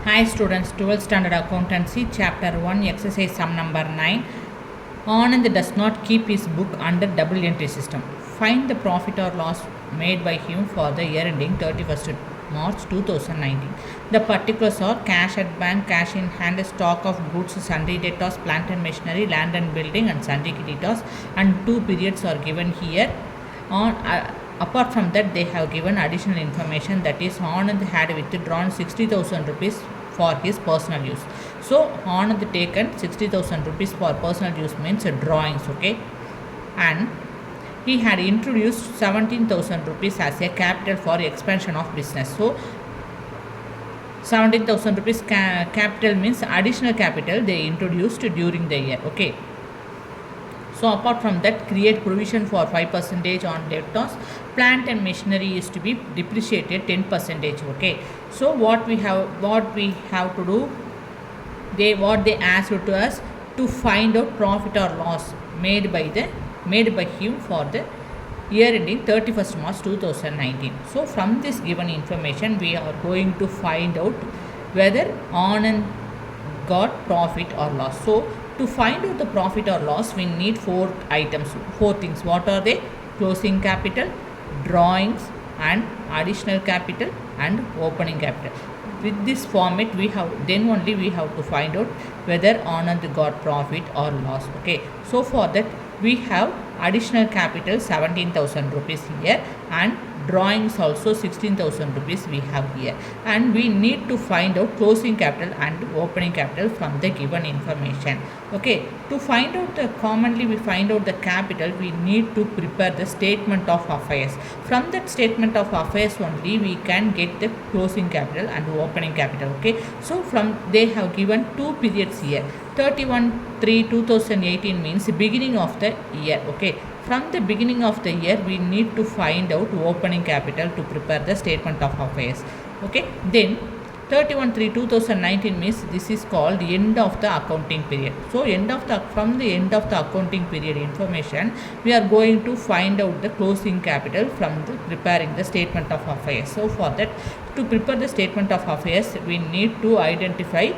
Hi students, 12th standard accountancy, chapter 1, exercise sum number 9. Anand does not keep his book under double entry system. Find the profit or loss made by him for the year ending 31st March 2019. The particulars are cash at bank, cash in hand, stock of goods, sundry debtors, plant and machinery, land and building, and sundry creditors, and 2 periods are given here. Apart from that, they have given additional information, that is Anand had withdrawn 60,000 rupees for his personal use. So Anand taken 60,000 rupees for personal use means drawings, okay, and he had introduced 17,000 rupees as a capital for expansion of business. So 17,000 rupees capital means additional capital they introduced during the year, okay. So apart from that, create provision for 5% on debtors. Plant and machinery is to be depreciated 10%. Okay. So what we have to do? What they asked to us to find out profit or loss made by him for the year ending 31st March 2019. So from this given information, we are going to find out whether Anand got profit or loss. So to find out the profit or loss, we need four things. What are they? Closing capital, drawings, and additional capital, and opening capital. With this format, we have to find out whether Anand got profit or loss. Okay. So for that, we have additional capital 17,000 rupees here, and drawings also 16,000 rupees we have here, and we need to find out closing capital and opening capital from the given information. Okay, to find out commonly we find out the capital, we need to prepare the statement of affairs. From that statement of affairs only we can get the closing capital and opening capital. Okay, so from they have given 2 periods here. 31/3/2018 means beginning of the year. Okay, from the beginning of the year we need to find out opening capital to prepare the statement of affairs. Okay, then 31/3/2019 means this is called end of the accounting period. So from the end of the accounting period information, we are going to find out the closing capital from preparing the statement of affairs. So for that, to prepare the statement of affairs, we need to identify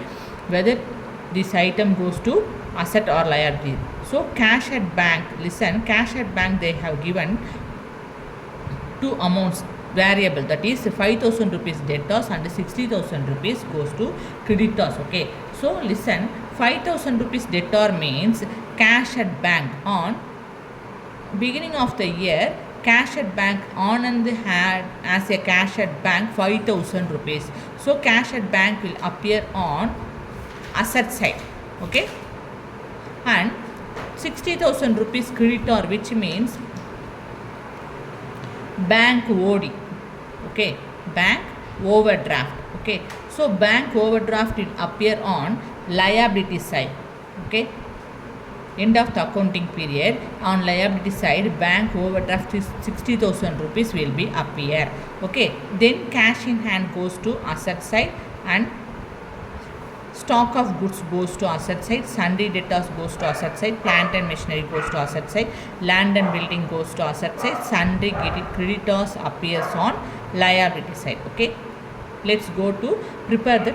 whether this item goes to asset or liability. So cash at bank, listen, cash at bank they have given two amounts variable, that is 5,000 rupees debtors and 60,000 rupees goes to creditors. Okay, so listen, 5,000 rupees debtor means cash at bank on beginning of the year. Cash at bank, Anand had as a cash at bank 5,000 rupees. So cash at bank will appear on asset side. Okay, and 60,000 rupees creditor, which means bank OD. Okay, bank overdraft. Okay, so bank overdraft will appear on liability side. Okay, end of the accounting period, on liability side bank overdraft is 60,000 rupees will be appear. Okay, then cash in hand goes to asset side, and stock of goods goes to asset side, sundry debtors goes to asset side, plant and machinery goes to asset side, land and building goes to asset side, sundry creditors appears on liability side. Okay, let's go to prepare the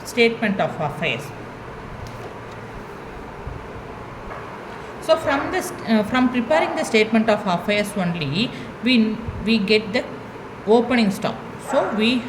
statement of affairs. So from preparing the statement of affairs only, we get the opening stock. So we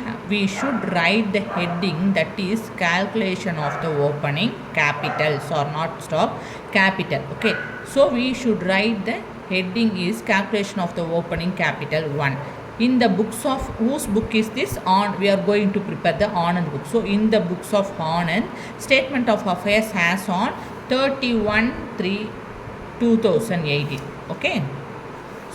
should write the heading, that is calculation of the opening capitals, or not stock, capital. Okay, so we should write the heading is calculation of the opening capital 1. In the books of whose book is this? We are going to prepare the Anand book. So in the books of Anand, statement of affairs has on 31/3/2018. Okay.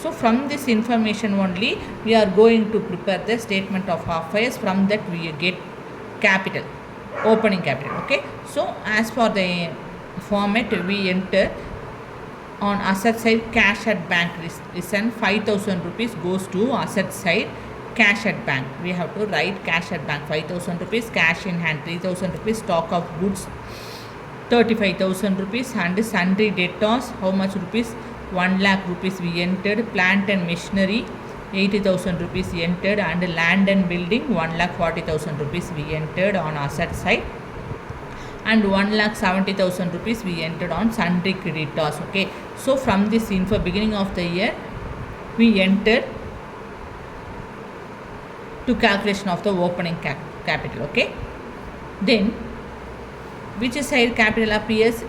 So from this information only we are going to prepare the statement of affairs. From that we get capital, opening capital. Okay, so as for the format, we enter on asset side cash at bank. Listen, 5,000 rupees goes to asset side cash at bank. We have to write cash at bank 5,000 rupees, cash in hand 3,000 rupees, stock of goods 35,000 rupees, and sundry debtors how much rupees? 1 lakh rupees we entered, plant and machinery 80,000 rupees entered, and land and building 1,40,000 rupees we entered on asset side, and 1,70,000 rupees we entered on sundry creditors. Okay, so from this info beginning of the year we entered to calculation of the opening capital. Okay, then which side capital appears?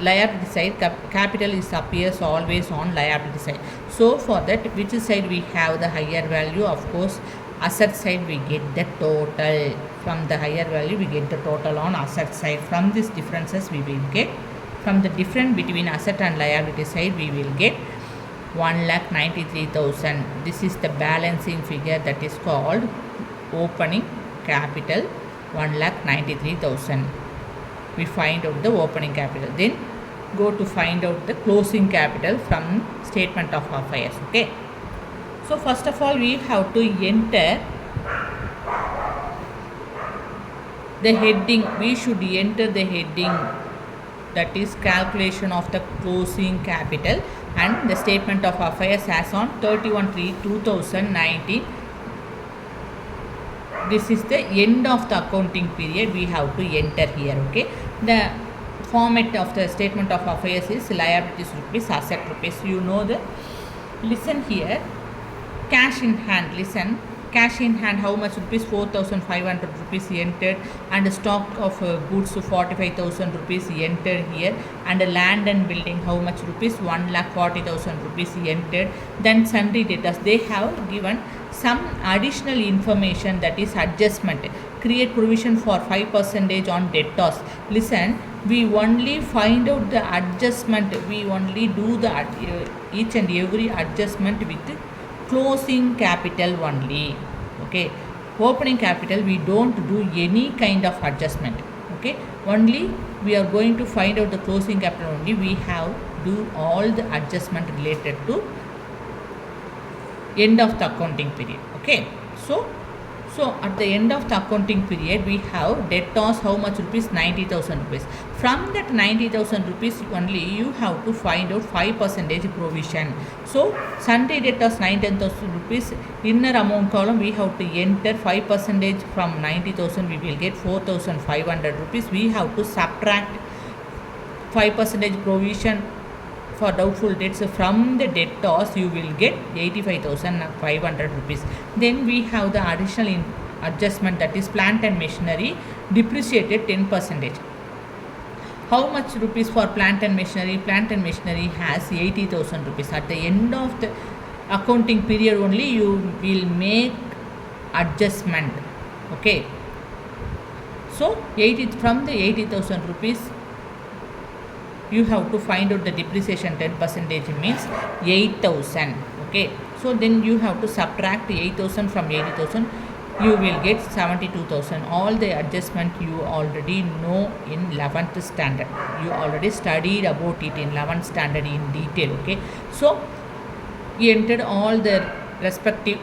Liability side. Capital is appears always on liability side. So for that, which side we have the higher value? Of course, asset side we get the total. From the higher value we get the total on asset side. From these differences we will get, from the difference between asset and liability side we will get 1,93,000. This is the balancing figure, that is called opening capital, 1,93,000. We find out the opening capital. Then go to find out the closing capital from statement of affairs. Okay, so first of all we have to enter the heading. We should enter the heading, that is calculation of the closing capital, and the statement of affairs as on 31/3/2019. This is the end of the accounting period, we have to enter here. Okay, the format of the statement of affairs is liabilities rupees, asset rupees. You know the, listen here, cash in hand. Listen, cash in hand how much rupees? 4,500 rupees entered, and stock of goods 45,000 rupees entered here, and land and building how much rupees? 1,40,000 rupees entered. Then sundry debtors, they have given some additional information, that is adjustment. Create provision for 5% on debtors. Listen, we only find out the adjustment, we only do the each and every adjustment with closing capital only. Okay, opening capital we don't do any kind of adjustment. Okay, only we are going to find out the closing capital only. We have do all the adjustment related to end of the accounting period. Okay, so at the end of the accounting period we have debtors how much rupees? 90,000 rupees. From that 90,000 rupees only you have to find out 5% provision. So sundry debtors 19,000 rupees, inner amount column we have to enter 5% from 90,000, we will get 4,500 rupees. We have to subtract 5% provision for doubtful debts from the debtors, you will get 85,500 rupees. Then we have the additional adjustment, that is plant and machinery depreciated 10%. How much rupees for plant and machinery? Plant and machinery has 80,000 rupees. At the end of the accounting period only you will make adjustment. Okay, so from the 80,000 rupees you have to find out the depreciation 10% means 8,000. Okay, so then you have to subtract 8,000 from 80,000, you will get 72,000. All the adjustment you already know in 11th standard, you already studied about it in 11th standard in detail. Okay, so you entered all the respective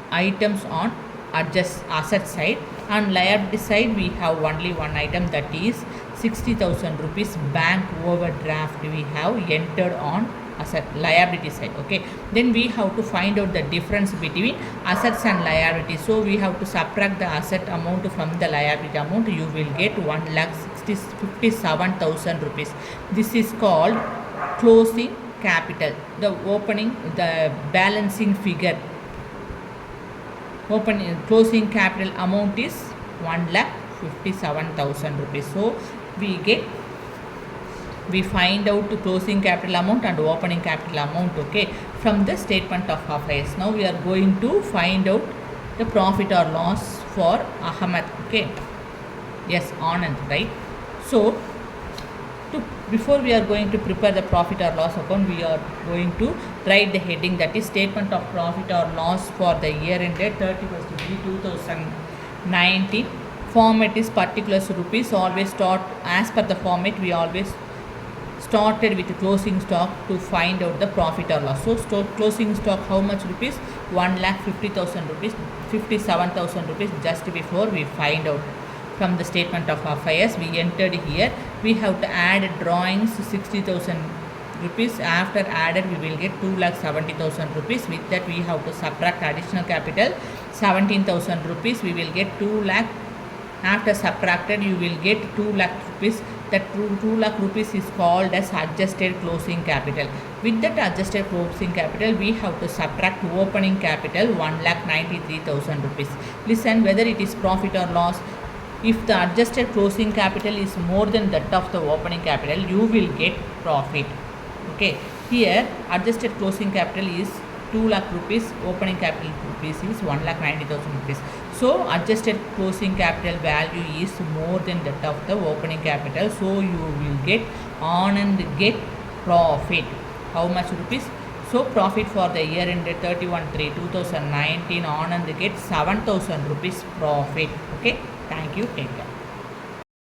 items on asset side, and liability side we have only one item, that is 60,000 rupees bank overdraft we have entered on asset liability side. Okay, then we have to find out the difference between assets and liabilities. So we have to subtract the asset amount from the liability amount, you will get 1,57,000 rupees. This is called closing capital. The opening, the balancing figure, closing capital amount is 1,57,000 rupees. So we find out the closing capital amount and opening capital amount. Okay, from the statement of affairs. Now we are going to find out the profit or loss for Ahmed. Okay, yes, Anand, right? So before we are going to prepare the profit or loss account, we are going to write the heading, that is statement of profit or loss for the year ended 31st December 2019. Format is particulars rupees. Always start as per the format, we always started with closing stock to find out the profit or loss. So closing stock how much rupees? 1,50,000 rupees, 57,000 rupees. Just before we find out from the statement of affairs, we entered here. We have to add drawings 60,000 rupees. After added we will get 2,70,000 rupees. With that we have to subtract additional capital 17,000 rupees. We will get 2 lakh. After subtracted you will get 2 lakh rupees. That 2 lakh rupees is called as adjusted closing capital. With that adjusted closing capital we have to subtract opening capital 1,93,000 rupees. Listen whether it is profit or loss. If the adjusted closing capital is more than that of the opening capital, you will get profit. Okay, here adjusted closing capital is 2 lakh rupees, opening capital rupees is 1,90,000 rupees. So adjusted closing capital value is more than that of the opening capital. So you will get Anand get profit. How much rupees? So profit for the year ended 31/3/2019, Anand get 7,000 rupees profit. Okay, thank you. Take care.